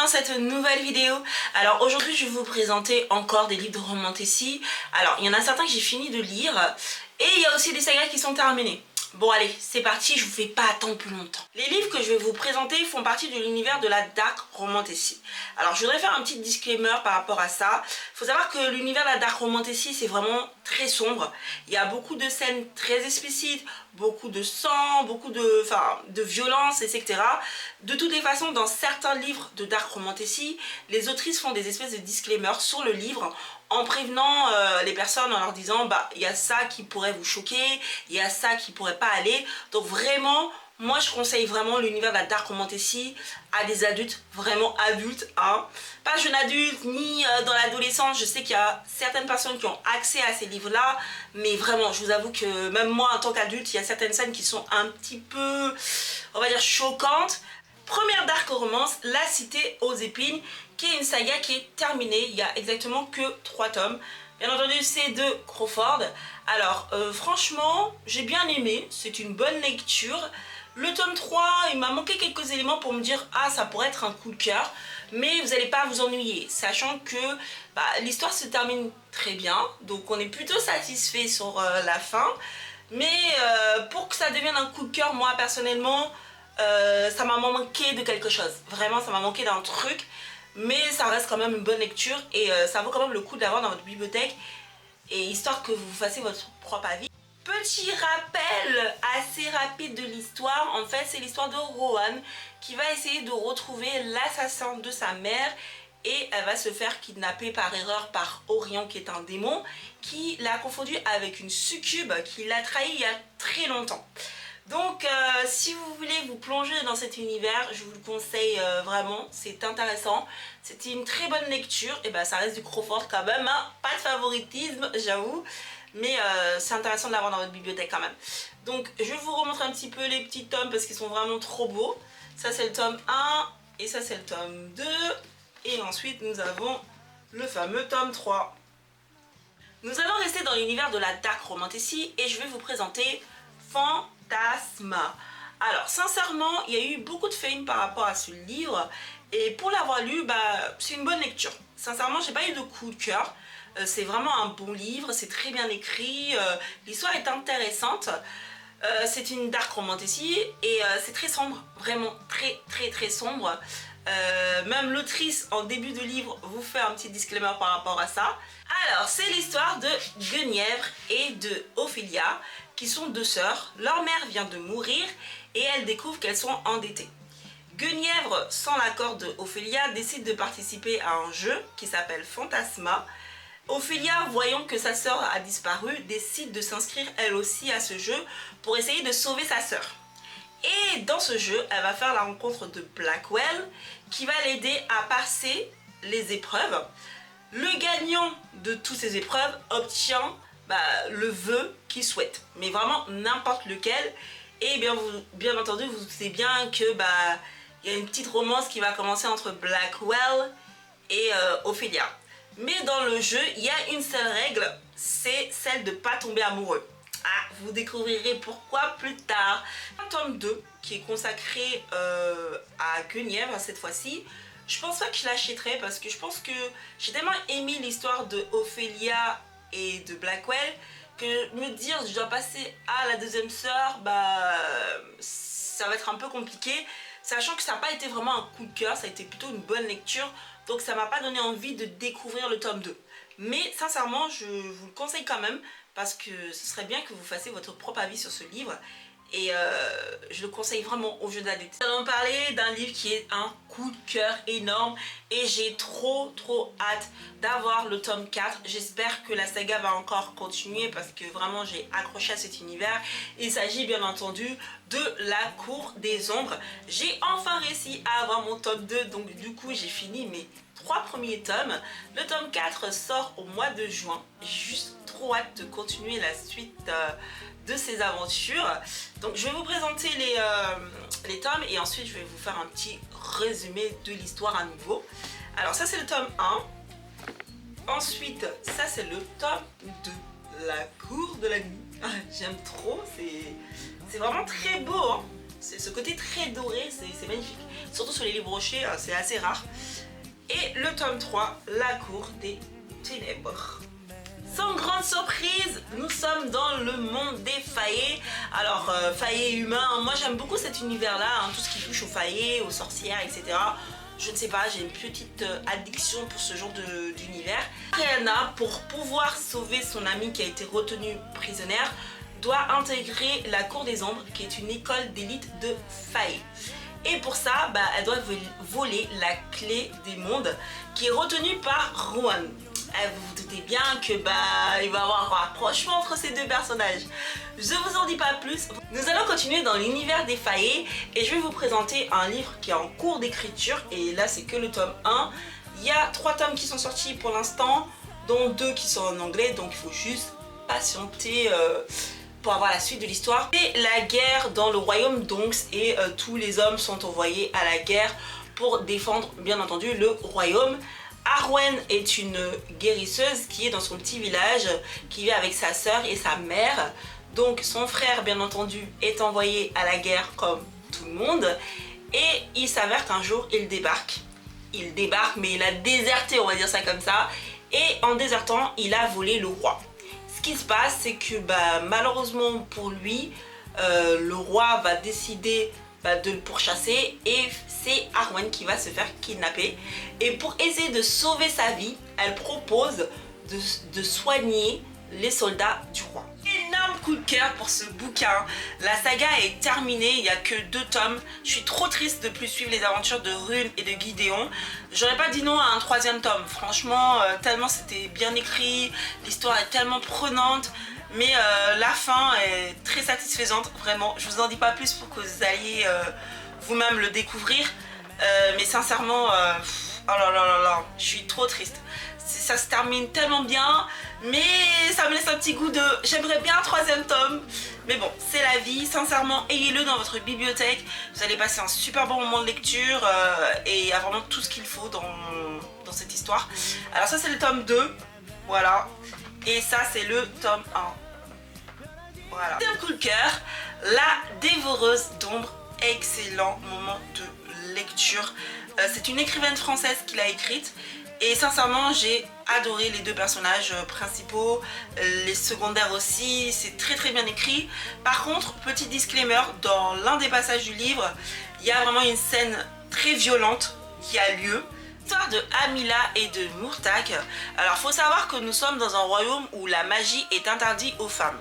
cette nouvelle vidéo. Alors aujourd'hui je vais vous présenter encore des livres de romantasy. Alors il y en a certains que j'ai fini de lire et il y a aussi des sagas qui sont terminées. Bon allez, c'est parti, je vous fais pas attendre plus longtemps. Les livres que je vais vous présenter font partie de l'univers de la dark romantasy. Alors je voudrais faire un petit disclaimer par rapport à ça. Il faut savoir que l'univers de la dark romantasy c'est vraiment très sombre. Il y a beaucoup de scènes très explicites, beaucoup de sang, beaucoup de violence, etc. De toutes les façons, dans certains livres de dark romantasy, les autrices font des espèces de disclaimers sur le livre en prévenant les personnes en leur disant bah il y a ça qui pourrait vous choquer, il y a ça qui pourrait pas aller. Donc vraiment, moi je conseille vraiment l'univers de la dark romantasy à des adultes, vraiment adultes, hein. Pas jeunes adultes ni dans l'adolescence. Je sais qu'il y a certaines personnes qui ont accès à ces livres là, mais vraiment je vous avoue que même moi en tant qu'adulte, il y a certaines scènes qui sont un petit peu, on va dire, choquantes. Première dark romance, La Cité aux épines, qui est une saga qui est terminée. Il y a exactement que 3 tomes. Bien entendu, c'est de Crawford. Alors, franchement, j'ai bien aimé. C'est une bonne lecture. Le tome 3, il m'a manqué quelques éléments pour me dire « Ah, ça pourrait être un coup de cœur ». Mais vous n'allez pas vous ennuyer, sachant que l'histoire se termine très bien. Donc, on est plutôt satisfait sur la fin. Mais pour que ça devienne un coup de cœur, moi, personnellement, ça m'a manqué de quelque chose. Vraiment, ça m'a manqué d'un truc. Mais ça reste quand même une bonne lecture et ça vaut quand même le coup de l'avoir dans votre bibliothèque, et histoire que vous fassiez votre propre avis. Petit rappel assez rapide de l'histoire. En fait, c'est l'histoire de Rowan qui va essayer de retrouver l'assassin de sa mère, et elle va se faire kidnapper par erreur par Orion, qui est un démon qui l'a confondu avec une succube qui l'a trahi il y a très longtemps. Donc si vous voulez vous plonger dans cet univers, je vous le conseille vraiment, c'est intéressant. C'était une très bonne lecture, et ça reste du Crawford quand même, hein. Pas de favoritisme, j'avoue, mais c'est intéressant de l'avoir dans votre bibliothèque quand même. Donc je vais vous remontrer un petit peu les petits tomes parce qu'ils sont vraiment trop beaux. Ça c'est le tome 1 et ça c'est le tome 2, et ensuite nous avons le fameux tome 3. Nous allons rester dans l'univers de la dark romantasy et je vais vous présenter Fantasma. Alors sincèrement, il y a eu beaucoup de fame par rapport à ce livre, et pour l'avoir lu, c'est une bonne lecture. Sincèrement, j'ai pas eu de coup de cœur. C'est vraiment un bon livre, c'est très bien écrit, l'histoire est intéressante. C'est une dark romantasy et c'est très sombre, vraiment très sombre. Même l'autrice en début de livre vous fait un petit disclaimer par rapport à ça. Alors c'est l'histoire de Guenièvre et de Ophélia, qui sont 2 sœurs. Leur mère vient de mourir et elles découvrent qu'elles sont endettées. Guenièvre, sans l'accord de Ophélia, décide de participer à un jeu qui s'appelle Fantasma. Ophélia, voyant que sa sœur a disparu, décide de s'inscrire elle aussi à ce jeu pour essayer de sauver sa sœur. Et dans ce jeu, elle va faire la rencontre de Blackwell, qui va l'aider à passer les épreuves. Le gagnant de toutes ces épreuves obtient le vœu qu'il souhaite, mais vraiment n'importe lequel. Et bien entendu, vous savez bien que il y a une petite romance qui va commencer entre Blackwell et Ophélia. Mais dans le jeu, il y a une seule règle, c'est celle de ne pas tomber amoureux. Ah, vous découvrirez pourquoi plus tard. Un tome 2 qui est consacré à Guenièvre cette fois-ci. Je pense pas que je l'achèterai parce que je pense que j'ai tellement aimé l'histoire de Ophélia et de Blackwell que me dire je dois passer à la deuxième sœur, ça va être un peu compliqué. Sachant que ça n'a pas été vraiment un coup de cœur, ça a été plutôt une bonne lecture. Donc ça m'a pas donné envie de découvrir le tome 2. Mais sincèrement, je vous le conseille quand même, parce que ce serait bien que vous fassiez votre propre avis sur ce livre. Et je le conseille vraiment aux jeunes adultes. Nous allons parler d'un livre qui est un coup de cœur énorme, et j'ai trop hâte d'avoir le tome 4. J'espère que la saga va encore continuer parce que vraiment j'ai accroché à cet univers. Il s'agit bien entendu de La Cour des Ombres. J'ai enfin réussi à avoir mon tome 2, donc du coup j'ai fini mes 3 premiers tomes. Le tome 4 sort au mois de juin. J'ai juste trop hâte de continuer la suite de ces aventures. Donc je vais vous présenter les tomes et ensuite je vais vous faire un petit résumé de l'histoire à nouveau. Alors ça c'est le tome 1. Ensuite ça c'est le tome 2, La Cour de la Nuit. J'aime trop, c'est vraiment très beau, hein. C'est ce côté très doré, c'est magnifique. Surtout sur les livres rochers, c'est assez rare. Et le tome 3, La Cour des Ténèbres. Sans grande surprise, nous sommes dans le monde des faillés. Alors, faillés humains, moi j'aime beaucoup cet univers-là, hein, tout ce qui touche aux faillés, aux sorcières, etc. Je ne sais pas, j'ai une petite addiction pour ce genre d'univers. Ariana, pour pouvoir sauver son amie qui a été retenue prisonnière, doit intégrer la Cour des Ombres, qui est une école d'élite de faillés. Et pour ça, elle doit voler la clé des mondes, qui est retenue par Rowan. Vous vous doutez bien que il va y avoir un rapprochement entre ces deux personnages. Je vous en dis pas plus. Nous allons continuer dans l'univers des faillés et je vais vous présenter un livre qui est en cours d'écriture. Et là, c'est que le tome 1. Il y a 3 tomes qui sont sortis pour l'instant, dont 2 qui sont en anglais. Donc, il faut juste patienter pour avoir la suite de l'histoire. C'est la guerre dans le royaume d'Onks et tous les hommes sont envoyés à la guerre pour défendre, bien entendu, le royaume. Arwen est une guérisseuse qui est dans son petit village, qui vit avec sa sœur et sa mère. Donc son frère, bien entendu, est envoyé à la guerre comme tout le monde. Et il s'avère qu'un jour, il débarque. Il débarque, mais il a déserté, on va dire ça comme ça. Et en désertant, il a volé le roi. Ce qui se passe, c'est que malheureusement pour lui, le roi va décider de le pourchasser et c'est Arwen qui va se faire kidnapper. Et pour essayer de sauver sa vie, elle propose de soigner les soldats du roi. Énorme coup de cœur pour ce bouquin. La saga est terminée, il n'y a que 2 tomes. Je suis trop triste de plus suivre les aventures de Rune et de Gideon. J'aurais pas dit non à un 3e tome. Franchement, tellement c'était bien écrit, l'histoire est tellement prenante. Mais la fin est très satisfaisante, vraiment. Je vous en dis pas plus pour que vous alliez vous-même le découvrir. Mais sincèrement, oh là là là là, je suis trop triste. Ça se termine tellement bien, mais ça me laisse un petit goût de... J'aimerais bien un 3e tome. Mais bon, c'est la vie. Sincèrement, ayez-le dans votre bibliothèque. Vous allez passer un super bon moment de lecture et il y a vraiment tout ce qu'il faut dans cette histoire. Alors ça, c'est le tome 2. Voilà. Et ça, c'est le tome 1. Voilà. Deuxième coup de cœur, La Dévoreuse d'Ombre. Excellent moment de lecture. C'est une écrivaine française qui l'a écrite. Et sincèrement, j'ai adoré les 2 personnages principaux. Les secondaires aussi. C'est très très bien écrit. Par contre, petit disclaimer, dans l'un des passages du livre, il y a vraiment une scène très violente qui a lieu. L'histoire de Amila et de Murtagh. Alors, faut savoir que nous sommes dans un royaume où la magie est interdite aux femmes.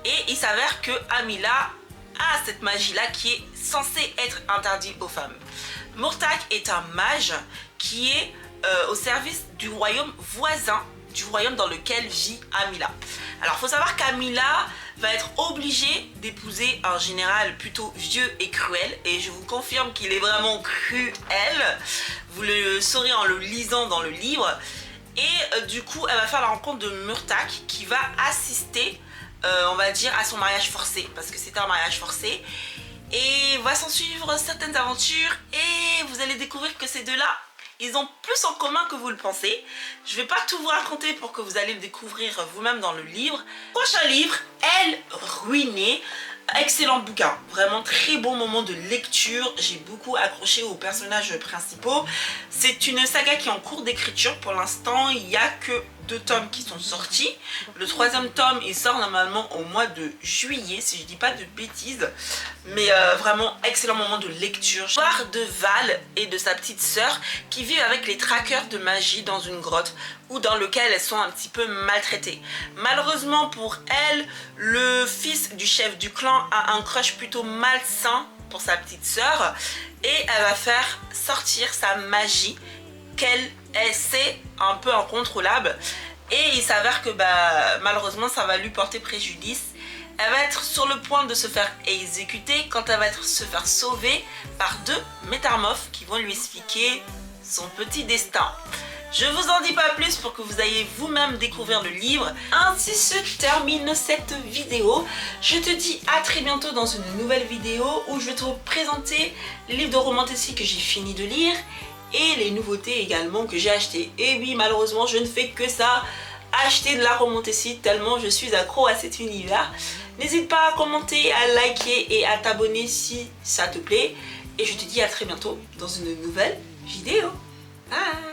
Et il s'avère que Amila a cette magie-là qui est censée être interdite aux femmes. Murtagh est un mage qui est au service du royaume voisin, du royaume dans lequel vit Amila. Alors, faut savoir qu'Amila va être obligée d'épouser un général plutôt vieux et cruel. Et je vous confirme qu'il est vraiment cruel. Vous le saurez en le lisant dans le livre. Et du coup, elle va faire la rencontre de Murtagh qui va assister, on va dire, à son mariage forcé. Parce que c'était un mariage forcé. Et va s'en suivre certaines aventures. Et vous allez découvrir que ces deux-là, ils ont plus en commun que vous le pensez. Je ne vais pas tout vous raconter pour que vous allez le découvrir vous-même dans le livre. Prochain livre, Elle ruinée. Excellent bouquin, vraiment très bon moment de lecture. J'ai beaucoup accroché aux personnages principaux. C'est une saga qui est en cours d'écriture pour l'instant. Il n'y a que 2 tomes qui sont sortis. Le 3e tome, il sort normalement au mois de juillet, si je dis pas de bêtises. Mais vraiment, excellent moment de lecture. L'histoire de Val et de sa petite sœur qui vivent avec les traqueurs de magie dans une grotte ou dans lequel elles sont un petit peu maltraitées. Malheureusement pour elle, le fils du chef du clan a un crush plutôt malsain pour sa petite sœur et elle va faire sortir sa magie qu'elle sait un peu incontrôlable et il s'avère que malheureusement ça va lui porter préjudice. Elle va être sur le point de se faire exécuter quand elle va se faire sauver par 2 métamorphes qui vont lui expliquer son petit destin. Je vous en dis pas plus pour que vous ayez vous-même découvrir le livre. Ainsi se termine cette vidéo. Je te dis à très bientôt dans une nouvelle vidéo où je vais te présenter les livres de romantasy que j'ai fini de lire et les nouveautés également que j'ai achetées. Et oui, malheureusement, je ne fais que ça. acheter de la romantasy tellement je suis accro à cet univers. N'hésite pas à commenter, à liker et à t'abonner si ça te plaît. Et je te dis à très bientôt dans une nouvelle vidéo. Bye!